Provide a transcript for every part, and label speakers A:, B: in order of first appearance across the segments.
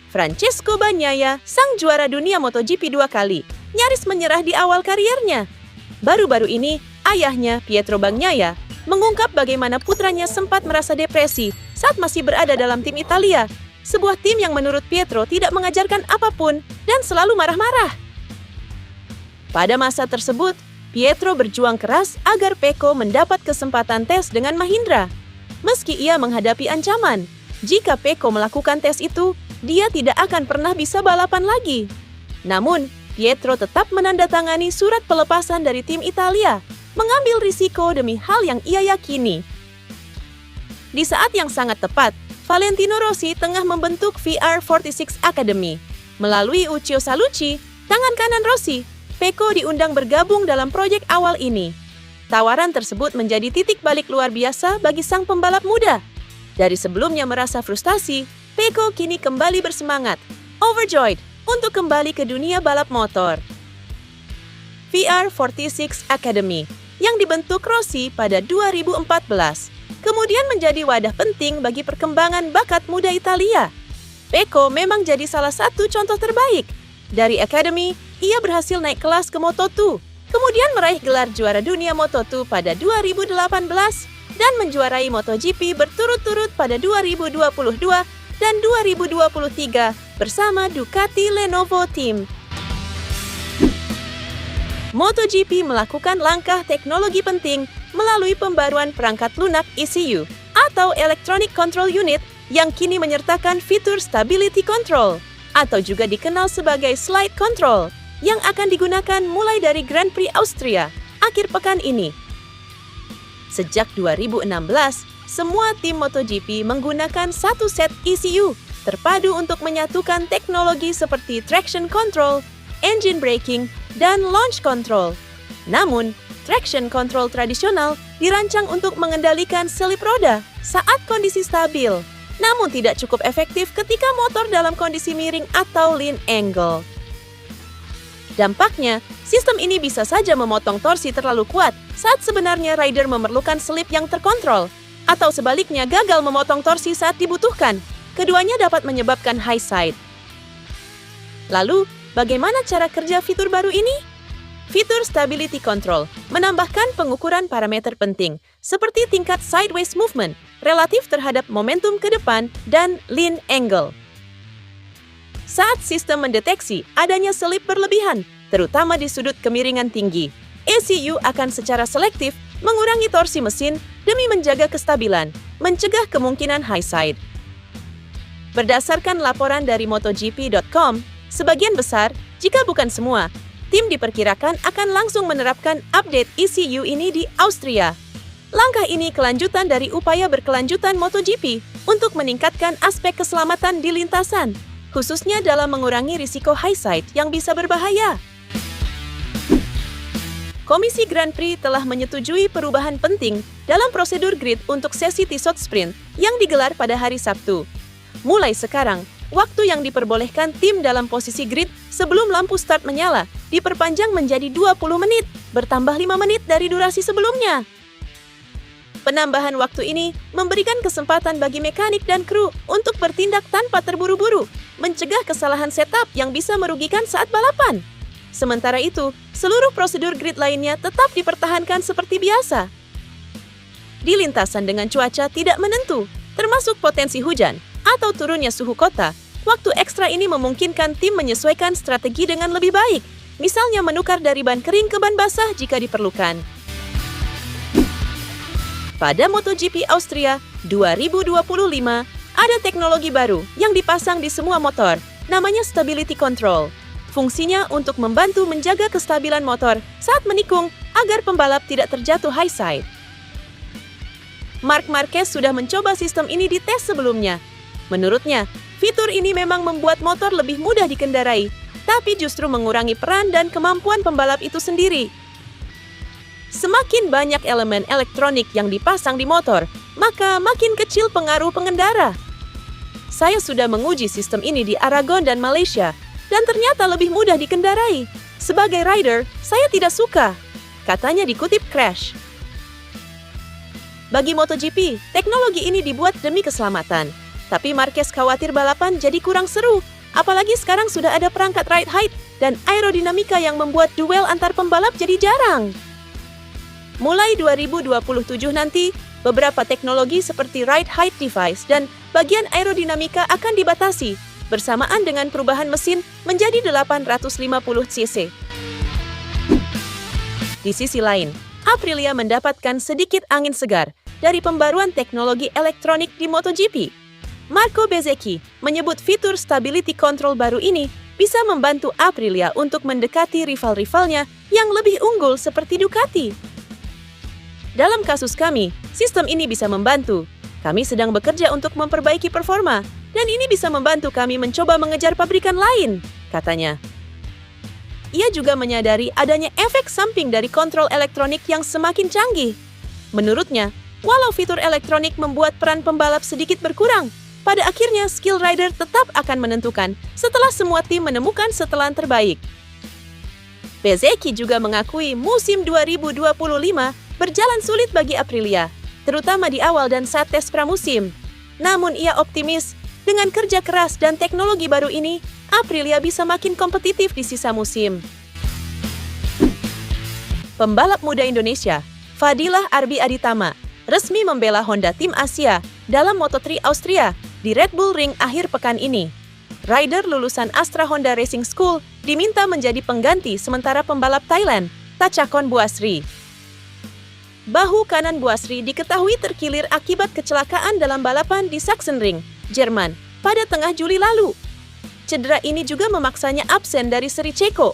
A: Francesco Bagnaia, sang juara dunia MotoGP 2 kali, nyaris menyerah di awal kariernya. Baru-baru ini, ayahnya, Pietro Bagnaia, mengungkap bagaimana putranya sempat merasa depresi saat masih berada dalam tim Italia, sebuah tim yang menurut Pietro tidak mengajarkan apapun dan selalu marah-marah. Pada masa tersebut, Pietro berjuang keras agar Pecco mendapat kesempatan tes dengan Mahindra. Meski ia menghadapi ancaman, jika Pecco melakukan tes itu, dia tidak akan pernah bisa balapan lagi. Namun, Pietro tetap menandatangani surat pelepasan dari tim Italia, mengambil risiko demi hal yang ia yakini. Di saat yang sangat tepat, Valentino Rossi tengah membentuk VR46 Academy. Melalui Uccio Salucci, tangan kanan Rossi, Pecco diundang bergabung dalam proyek awal ini. Tawaran tersebut menjadi titik balik luar biasa bagi sang pembalap muda. Dari sebelumnya merasa frustasi, Pecco kini kembali bersemangat, overjoyed, untuk kembali ke dunia balap motor. VR46 Academy, yang dibentuk Rossi pada 2014, kemudian menjadi wadah penting bagi perkembangan bakat muda Italia. Pecco memang jadi salah satu contoh terbaik. Dari Academy, ia berhasil naik kelas ke Moto2, kemudian meraih gelar juara dunia Moto2 pada 2018 dan menjuarai MotoGP berturut-turut pada 2022 dan 2023 bersama Ducati Lenovo Team. MotoGP melakukan langkah teknologi penting melalui pembaruan perangkat lunak ECU atau Electronic Control Unit yang kini menyertakan fitur Stability Control atau juga dikenal sebagai Slide Control yang akan digunakan mulai dari Grand Prix Austria akhir pekan ini. Sejak 2016, semua tim MotoGP menggunakan satu set ECU terpadu untuk menyatukan teknologi seperti traction control, engine braking, dan launch control. Namun, traction control tradisional dirancang untuk mengendalikan selip roda saat kondisi stabil, namun tidak cukup efektif ketika motor dalam kondisi miring atau lean angle. Dampaknya, sistem ini bisa saja memotong torsi terlalu kuat saat sebenarnya rider memerlukan selip yang terkontrol, atau sebaliknya gagal memotong torsi saat dibutuhkan. Keduanya dapat menyebabkan high side. Lalu, bagaimana cara kerja fitur baru ini? Fitur Stability Control menambahkan pengukuran parameter penting, seperti tingkat sideways movement, relatif terhadap momentum ke depan, dan lean angle. Saat sistem mendeteksi adanya selip berlebihan, terutama di sudut kemiringan tinggi, ECU akan secara selektif mengurangi torsi mesin demi menjaga kestabilan, mencegah kemungkinan high side. Berdasarkan laporan dari MotoGP.com, sebagian besar, jika bukan semua, tim diperkirakan akan langsung menerapkan update ECU ini di Austria. Langkah ini kelanjutan dari upaya berkelanjutan MotoGP untuk meningkatkan aspek keselamatan di lintasan, khususnya dalam mengurangi risiko high side yang bisa berbahaya. Komisi Grand Prix telah menyetujui perubahan penting dalam prosedur grid untuk sesi Tissot Sprint yang digelar pada hari Sabtu. Mulai sekarang, waktu yang diperbolehkan tim dalam posisi grid sebelum lampu start menyala diperpanjang menjadi 20 menit, bertambah 5 menit dari durasi sebelumnya. Penambahan waktu ini memberikan kesempatan bagi mekanik dan kru untuk bertindak tanpa terburu-buru, mencegah kesalahan setup yang bisa merugikan saat balapan. Sementara itu, seluruh prosedur grid lainnya tetap dipertahankan seperti biasa. Di lintasan dengan cuaca tidak menentu, termasuk potensi hujan atau turunnya suhu kota, waktu ekstra ini memungkinkan tim menyesuaikan strategi dengan lebih baik, misalnya menukar dari ban kering ke ban basah jika diperlukan. Pada MotoGP Austria 2025, ada teknologi baru yang dipasang di semua motor, namanya Stability Control. Fungsinya untuk membantu menjaga kestabilan motor saat menikung agar pembalap tidak terjatuh high side. Marc Marquez sudah mencoba sistem ini di tes sebelumnya. Menurutnya, fitur ini memang membuat motor lebih mudah dikendarai, tapi justru mengurangi peran dan kemampuan pembalap itu sendiri. Semakin banyak elemen elektronik yang dipasang di motor, maka makin kecil pengaruh pengendara. Saya sudah menguji sistem ini di Aragon dan Malaysia, dan ternyata lebih mudah dikendarai. Sebagai rider, saya tidak suka, katanya dikutip Crash. Bagi MotoGP, teknologi ini dibuat demi keselamatan. Tapi Marquez khawatir balapan jadi kurang seru Apalagi sekarang sudah ada perangkat ride height dan aerodinamika yang membuat duel antar pembalap jadi jarang. Mulai 2027 nanti, beberapa teknologi seperti ride height device dan bagian aerodinamika akan dibatasi, bersamaan dengan perubahan mesin menjadi 850 cc. Di sisi lain, Aprilia mendapatkan sedikit angin segar dari pembaruan teknologi elektronik di MotoGP. Marco Bezzecchi menyebut fitur stability control baru ini bisa membantu Aprilia untuk mendekati rival-rivalnya yang lebih unggul seperti Ducati. Dalam kasus kami, sistem ini bisa membantu. Kami sedang bekerja untuk memperbaiki performa, dan ini bisa membantu kami mencoba mengejar pabrikan lain, katanya. Ia juga menyadari adanya efek samping dari kontrol elektronik yang semakin canggih. Menurutnya, walau fitur elektronik membuat peran pembalap sedikit berkurang, pada akhirnya skill rider tetap akan menentukan setelah semua tim menemukan setelan terbaik. Bezzecchi juga mengakui musim 2025 berjalan sulit bagi Aprilia, terutama di awal dan saat tes pramusim. Namun ia optimis, dengan kerja keras dan teknologi baru ini, Aprilia bisa makin kompetitif di sisa musim. Pembalap muda Indonesia, Fadilah Arbi Aditama, resmi membela Honda Tim Asia dalam Moto3 Austria di Red Bull Ring akhir pekan ini. Rider lulusan Astra Honda Racing School diminta menjadi pengganti sementara pembalap Thailand, Tachakon Buasri. Bahu kanan Buasri diketahui terkilir akibat kecelakaan dalam balapan di Sachsenring, Jerman, pada tengah Juli lalu. Cedera ini juga memaksanya absen dari seri Ceko.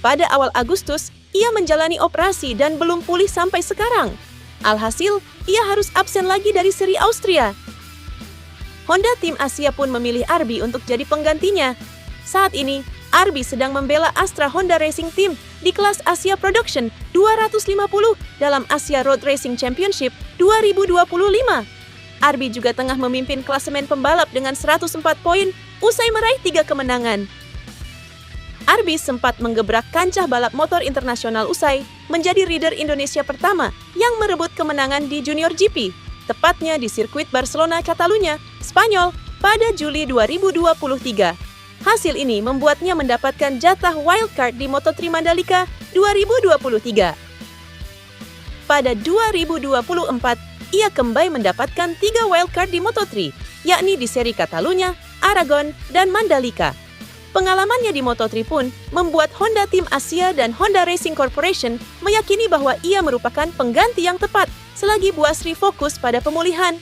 A: Pada awal Agustus, ia menjalani operasi dan belum pulih sampai sekarang. Alhasil, ia harus absen lagi dari seri Austria. Honda Tim Asia pun memilih Arbi untuk jadi penggantinya. Saat ini, Arbi sedang membela Astra Honda Racing Team di kelas Asia Production 250 dalam Asia Road Racing Championship 2025. Arbi juga tengah memimpin klasemen pembalap dengan 104 poin usai meraih 3 kemenangan. Arbi sempat menggebrak kancah balap motor internasional usai menjadi rider Indonesia pertama yang merebut kemenangan di Junior GP, tepatnya di sirkuit Barcelona, Catalunya, Spanyol pada Juli 2023. Hasil ini membuatnya mendapatkan jatah wildcard di Moto3 Mandalika 2023. Pada 2024, ia kembali mendapatkan 3 wildcard di Moto3, yakni di seri Catalunya, Aragon, dan Mandalika. Pengalamannya di Moto3 pun membuat Honda Tim Asia dan Honda Racing Corporation meyakini bahwa ia merupakan pengganti yang tepat selagi Buasri fokus pada pemulihan